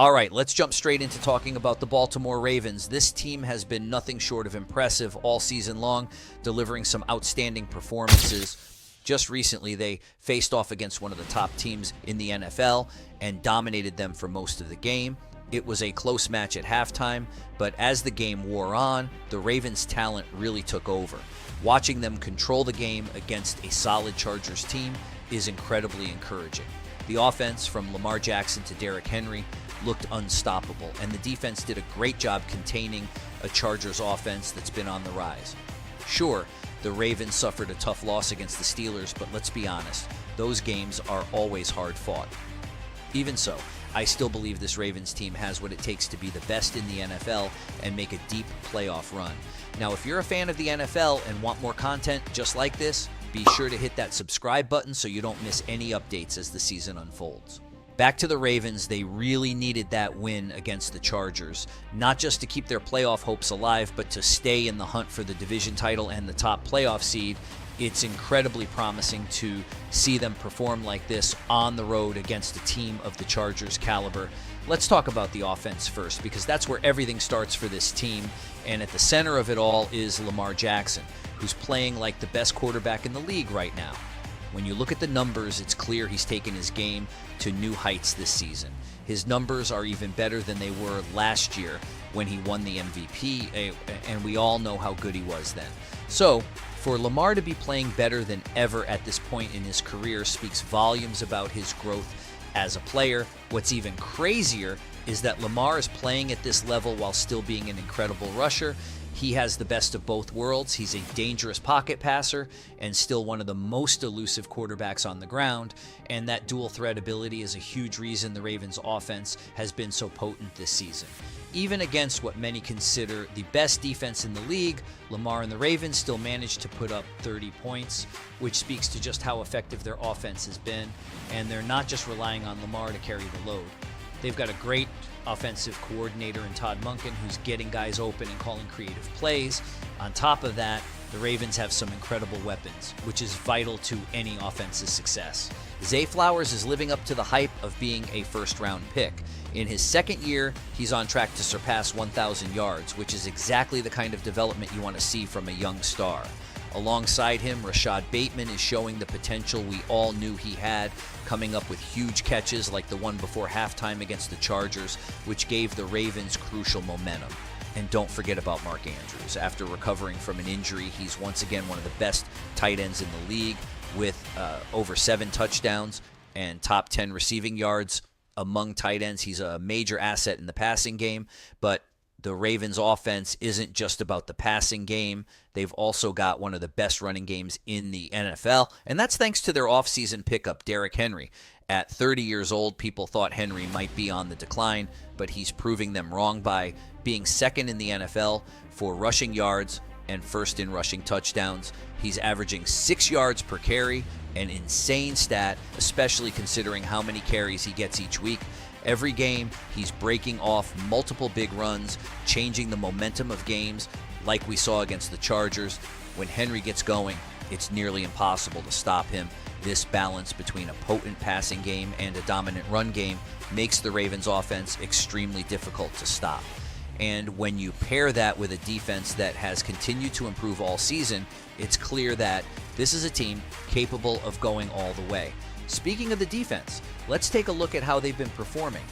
All right, let's jump straight into talking about the Baltimore Ravens. This team has been nothing short of impressive all season long, delivering some outstanding performances. Just recently, they faced off against one of the top teams in the NFL and dominated them for most of the game. It was a close match at halftime, but as the game wore on, the Ravens' talent really took over. Watching them control the game against a solid Chargers team is incredibly encouraging. The offense, from Lamar Jackson to Derrick Henry, looked unstoppable, and the defense did a great job containing a Chargers offense that's been on the rise. Sure, the Ravens suffered a tough loss against the Steelers, but let's be honest, those games are always hard fought. Even so, I still believe this Ravens team has what it takes to be the best in the NFL and make a deep playoff run. Now, if you're a fan of the NFL and want more content just like this, be sure to hit that subscribe button so you don't miss any updates as the season unfolds. Back to the Ravens, they really needed that win against the Chargers, not just to keep their playoff hopes alive, but to stay in the hunt for the division title and the top playoff seed. It's incredibly promising to see them perform like this on the road against a team of the Chargers' caliber. Let's talk about the offense first, because that's where everything starts for this team, and at the center of it all is Lamar Jackson, who's playing like the best quarterback in the league right now. When you look at the numbers, it's clear he's taken his game to new heights this season. His numbers are even better than they were last year when he won the MVP, and we all know how good he was then. So, for Lamar to be playing better than ever at this point in his career speaks volumes about his growth as a player. What's even crazier is that Lamar is playing at this level while still being an incredible rusher. He has the best of both worlds. He's a dangerous pocket passer and still one of the most elusive quarterbacks on the ground, and that dual threat ability is a huge reason the Ravens' offense has been so potent this season. Even against what many consider the best defense in the league, Lamar and the Ravens still managed to put up 30 points, which speaks to just how effective their offense has been, and they're not just relying on Lamar to carry the load. They've got a great offensive coordinator in Todd Monken who's getting guys open and calling creative plays. On top of that, the Ravens have some incredible weapons, which is vital to any offense's success. Zay Flowers is living up to the hype of being a first-round pick. In his second year, he's on track to surpass 1,000 yards, which is exactly the kind of development you want to see from a young star. Alongside him, Rashad Bateman is showing the potential we all knew he had, coming up with huge catches like the one before halftime against the Chargers, which gave the Ravens crucial momentum. And don't forget about Mark Andrews. After recovering from an injury, he's once again one of the best tight ends in the league with over 7 touchdowns and top 10 receiving yards among tight ends. He's a major asset in the passing game, but the Ravens offense isn't just about the passing game. They've also got one of the best running games in the NFL, and that's thanks to their offseason pickup, Derrick Henry. At 30 years old, people thought Henry might be on the decline, but he's proving them wrong by being second in the NFL for rushing yards and first in rushing touchdowns. He's averaging 6 yards per carry, an insane stat, especially considering how many carries he gets each week. Every game, he's breaking off multiple big runs, changing the momentum of games like we saw against the Chargers. When Henry gets going, it's nearly impossible to stop him. This balance between a potent passing game and a dominant run game makes the Ravens' offense extremely difficult to stop. And when you pair that with a defense that has continued to improve all season, it's clear that this is a team capable of going all the way. Speaking of the defense, let's take a look at how they've been performing.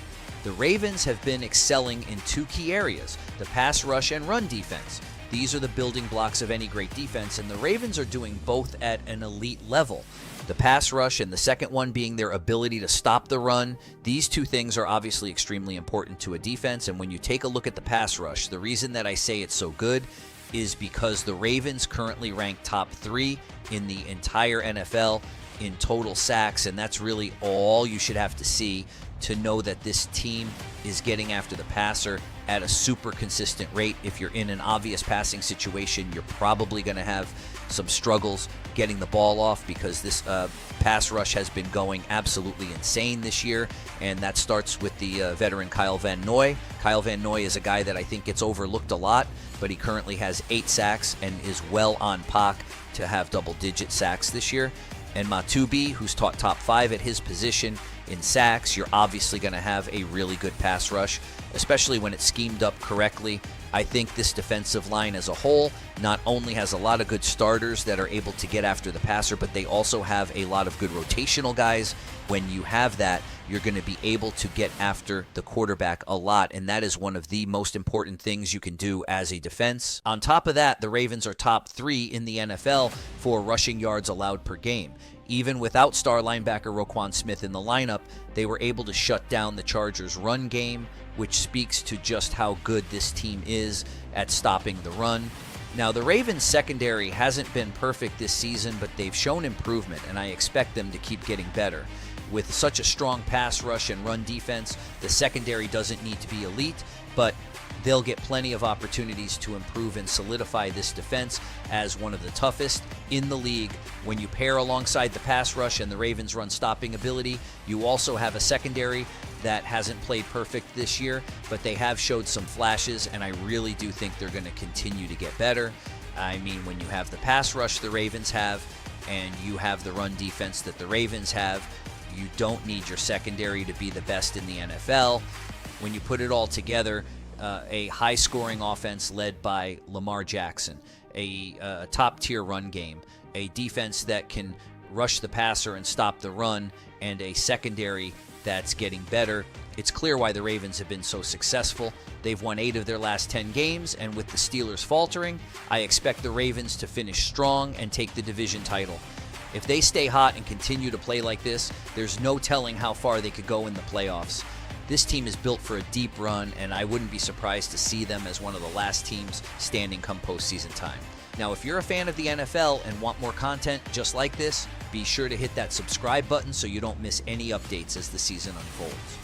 The Ravens have been excelling in 2 key areas, the pass rush and run defense. These are the building blocks of any great defense, and the Ravens are doing both at an elite level. The pass rush and the second one being their ability to stop the run. These 2 things are obviously extremely important to a defense, and when you take a look at the pass rush, the reason that I say it's so good is because the Ravens currently rank top 3 in the entire NFL in total sacks, and that's really all you should have to see to know that this team is getting after the passer at a super consistent rate. If you're in an obvious passing situation, you're probably going to have some struggles getting the ball off because this pass rush has been going absolutely insane this year, and that starts with the veteran Kyle Van Noy. Kyle Van Noy is a guy that I think gets overlooked a lot, but he currently has 8 sacks and is well on pace to have double-digit sacks this year. And Matubike, who's top 5 at his position, in sacks. You're obviously going to have a really good pass rush, especially when it's schemed up correctly. I think this defensive line as a whole not only has a lot of good starters that are able to get after the passer, but they also have a lot of good rotational guys. When you have that, you're going to be able to get after the quarterback a lot, and that is one of the most important things you can do as a defense. On top of that, the Ravens are top 3 in the NFL for rushing yards allowed per game. Even without star linebacker Roquan Smith in the lineup, they were able to shut down the Chargers' run game, which speaks to just how good this team is at stopping the run. Now, the Ravens' secondary hasn't been perfect this season, but they've shown improvement, and I expect them to keep getting better. With such a strong pass rush and run defense, the secondary doesn't need to be elite, but they'll get plenty of opportunities to improve and solidify this defense as one of the toughest in the league. When you pair alongside the pass rush and the Ravens' run-stopping ability, you also have a secondary that hasn't played perfect this year, but they have showed some flashes, and I really do think they're going to continue to get better. I mean, when you have the pass rush the Ravens have, and you have the run defense that the Ravens have, you don't need your secondary to be the best in the NFL. When you put it all together, a high-scoring offense led by Lamar Jackson, a top-tier run game, a defense that can rush the passer and stop the run, and a secondary that's getting better. It's clear why the Ravens have been so successful. They've won 8 of their last 10 games, and with the Steelers faltering, I expect the Ravens to finish strong and take the division title. If they stay hot and continue to play like this, there's no telling how far they could go in the playoffs. This team is built for a deep run, and I wouldn't be surprised to see them as one of the last teams standing come postseason time. Now, if you're a fan of the NFL and want more content just like this, be sure to hit that subscribe button so you don't miss any updates as the season unfolds.